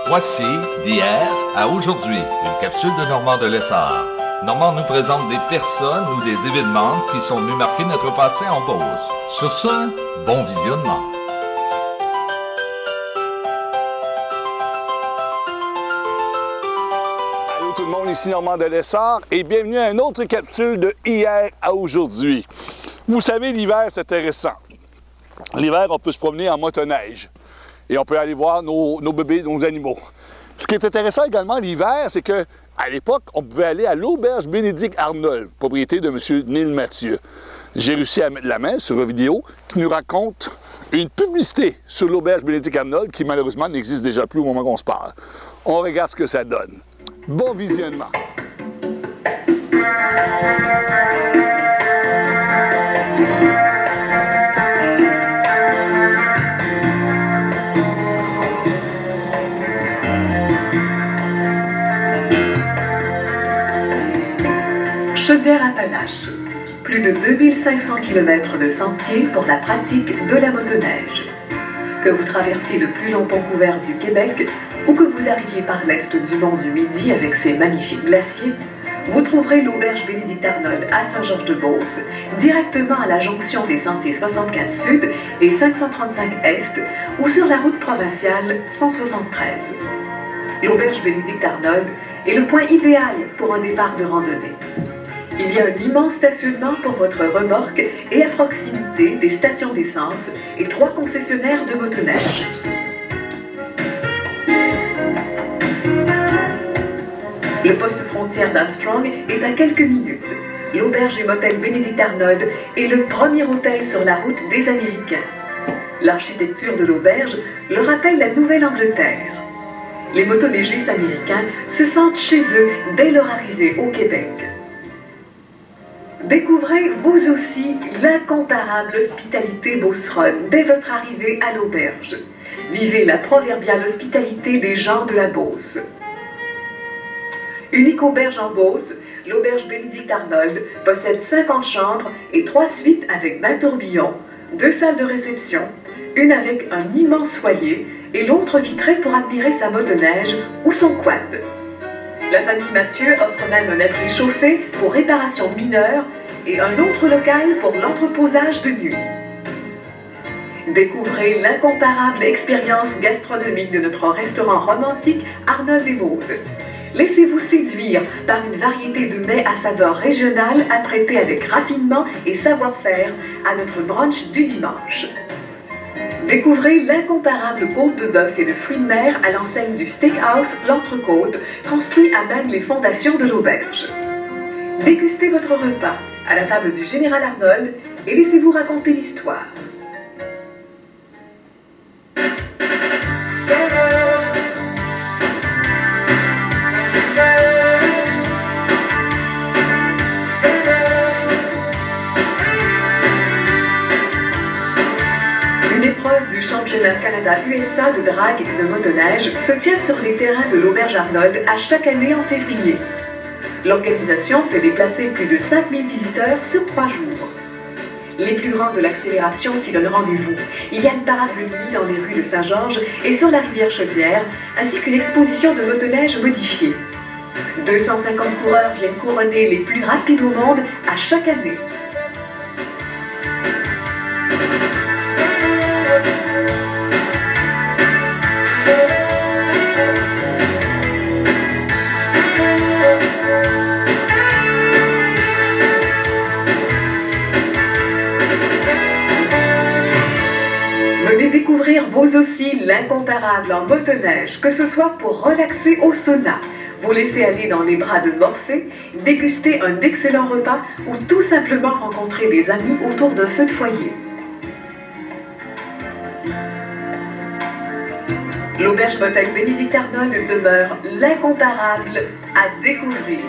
Voici d'hier à aujourd'hui, une capsule de Normand de Lessard. Normand nous présente des personnes ou des événements qui sont venus marquer notre passé en Beauce. Sur ce, bon visionnement. Allô tout le monde, ici Normand de Lessard et bienvenue à une autre capsule de hier à aujourd'hui. Vous savez, l'hiver c'est intéressant. L'hiver, on peut se promener en motoneige et on peut aller voir nos bébés, nos animaux. Ce qui est intéressant également l'hiver, c'est que à l'époque, on pouvait aller à l'auberge Bénédicte-Arnold, propriété de M. Neil Mathieu. J'ai réussi à mettre la main sur une vidéo qui nous raconte une publicité sur l'auberge Bénédicte-Arnold qui malheureusement n'existe déjà plus au moment qu'on se parle. On regarde ce que ça donne. Bon visionnement! Chaudière-Appalaches. Plus de 2500 km de sentiers pour la pratique de la motoneige. Que vous traversiez le plus long pont couvert du Québec ou que vous arriviez par l'est du mont du Midi avec ses magnifiques glaciers, vous trouverez l'auberge Bénédicte-Arnold à Saint-Georges-de-Beauce, directement à la jonction des sentiers 75 Sud et 535 Est ou sur la route provinciale 173. L'auberge Bénédicte-Arnold est le point idéal pour un départ de randonnée. Il y a un immense stationnement pour votre remorque et à proximité des stations d'essence et 3 concessionnaires de motoneige. Le poste frontière d'Armstrong est à quelques minutes. L'auberge et motel Bénédicte-Arnold est le premier hôtel sur la route des Américains. L'architecture de l'auberge leur rappelle la Nouvelle-Angleterre. Les motoneigistes américains se sentent chez eux dès leur arrivée au Québec. Découvrez vous aussi l'incomparable hospitalité beauceronne dès votre arrivée à l'auberge. Vivez la proverbiale hospitalité des gens de la Beauce. Unique auberge en Beauce, l'auberge Bénédicte-Arnold possède 50 chambres et 3 suites avec bain tourbillon, 2 salles de réception, une avec un immense foyer et l'autre vitrée pour admirer sa motoneige ou son quad. La famille Mathieu offre même un abri chauffé pour réparation mineure et un autre local pour l'entreposage de nuit. Découvrez l'incomparable expérience gastronomique de notre restaurant romantique Arnold et Maud. Laissez-vous séduire par une variété de mets à saveur régionale à traiter avec raffinement et savoir-faire à notre brunch du dimanche. Découvrez l'incomparable côte de bœuf et de fruits de mer à l'enseigne du Steakhouse L'Entrecôte, construit à même les fondations de l'auberge. Dégustez votre repas à la table du Général Arnold et laissez-vous raconter l'histoire. Du championnat Canada-USA de drague et de motoneige se tient sur les terrains de l'auberge Arnold à chaque année en février. L'organisation fait déplacer plus de 5000 visiteurs sur 3 jours. Les plus grands de l'accélération s'y donnent rendez-vous. Il y a une parade de nuit dans les rues de Saint-Georges et sur la rivière Chaudière, ainsi qu'une exposition de motoneige modifiée. 250 coureurs viennent couronner les plus rapides au monde à chaque année. Venez découvrir vous aussi l'incomparable en motoneige, que ce soit pour relaxer au sauna, vous laisser aller dans les bras de Morphée, déguster un excellent repas ou tout simplement rencontrer des amis autour d'un feu de foyer. L'auberge motel Bénédicte-Arnold demeure l'incomparable à découvrir.